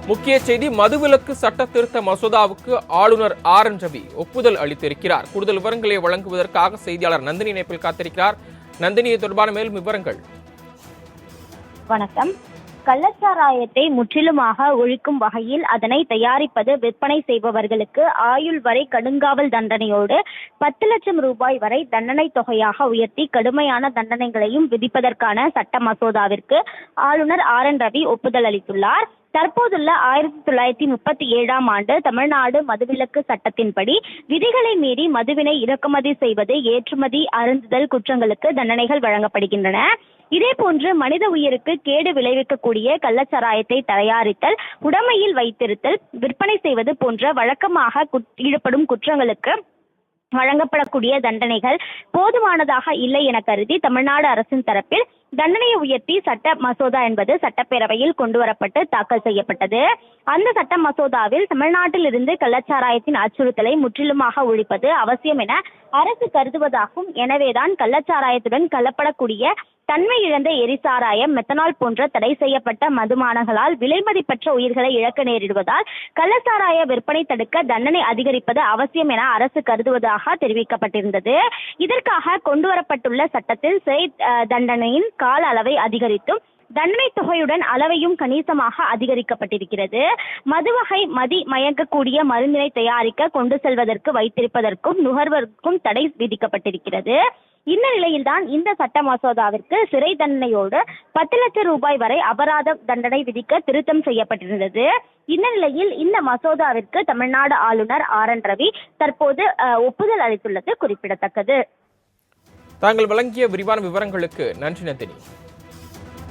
முக்கிய செய்தி, மதுவிலக்கு சட்ட திருத்த மசோதாவுக்கு ஆளுநர் RN ரவி ஒப்புதல் அளித்திருக்கிறார். கூடுதல் விவரங்களை வழங்குவதற்காக செய்தியாளர் நந்தினி இணைப்பில் காத்திருக்கிறார். நந்தினி, தொடர்பான மேலும் விவரங்கள். வணக்கம். கள்ளச்சாராயத்தை முற்றிலுமாக ஒழிக்கும் வகையில் அதனை தயாரிப்பது, விற்பனை செய்பவர்களுக்கு ஆயுள் வரை கடுங்காவல் தண்டனையோடு 10 லட்சம் ரூபாய் வரை தண்டனை தொகையாக உயர்த்தி கடுமையான தண்டனைகளையும் விதிப்பதற்கான சட்ட மசோதாவிற்கு ஆளுநர் RN ரவி ஒப்புதல் அளித்துள்ளார். தற்போதுள்ள 1937ஆம் ஆண்டு தமிழ்நாடு மதுவிலக்கு சட்டத்தின்படி விதிகளை மீறி மதுவினை இறக்குமதி செய்வது, ஏற்றுமதி, அருந்துதல் குற்றங்களுக்கு தண்டனைகள் வழங்கப்படுகின்றன. இதேபோன்று மனித உயிருக்கு கேடு விளைவிக்கக்கூடிய கள்ளச்சாராயத்தை தயாரித்தல், உடைமையில் வைத்திருத்தல், விற்பனை செய்வது போன்ற வழக்கமாக ஈடுபடும் குற்றங்களுக்கு வழங்கப்படக்கூடிய தண்டனைகள் போதுமானதாக இல்லை என கருதி தமிழ்நாடு அரசின் தரப்பில் தண்டனையை உயர்த்தி சட்ட மசோதா என்பது சட்டப்பேரவையில் கொண்டுவரப்பட்டு தாக்கல் செய்யப்பட்டது. அந்த சட்ட மசோதாவில் தமிழ்நாட்டில் இருந்து கள்ளச்சாராயத்தின் அச்சுறுத்தலை முற்றிலுமாக ஒழிப்பது அவசியம் என அரசு கருதுவதாகும். எனவேதான் கள்ளச்சாராயத்துடன் கலப்படக்கூடிய தன்மை இழந்த எரிசாராயம், மெத்தனால் போன்ற தடை செய்யப்பட்ட மதுபானங்களால் விலைமதிப்பற்ற உயிர்களை இழக்க நேரிடுவதால் கள்ளச்சாராய விற்பனை தடுக்க தண்டனை அதிகரிப்பது அவசியம் என அரசு கருதுவதாக தெரிவிக்கப்பட்டிருந்தது. இதற்காக கொண்டுவரப்பட்டுள்ள சட்டத்தில் சிறை தண்டனையின் கால அளவை அதிகரித்தும் தண்டனை தொகையுடன் அளவையும் கணிசமாக அதிகரிக்கப்பட்டிருக்கிறது. மதுவகை மயங்கக்கூடிய மருந்தினை தயாரிக்க, கொண்டு செல்வதற்கு, வைத்திருப்பதற்கும் நுகர்வதற்கும் தடை விதிக்கப்பட்டிருக்கிறது. இந்த நிலையில்தான் இந்த சட்ட மசோதாவிற்கு சிறை தண்டனையோடு 10 லட்சம் ரூபாய் வரை அபராத தண்டனை விதிக்க திருத்தம் செய்யப்பட்டிருந்தது. இந்த நிலையில் இந்த மசோதாவிற்கு தமிழ்நாடு ஆளுநர் RN ரவி தற்போது ஒப்புதல் அளித்துள்ளது குறிப்பிடத்தக்கது. தாங்கள் வழங்கிய விரிவான விவரங்களுக்கு நன்றி நந்தினி.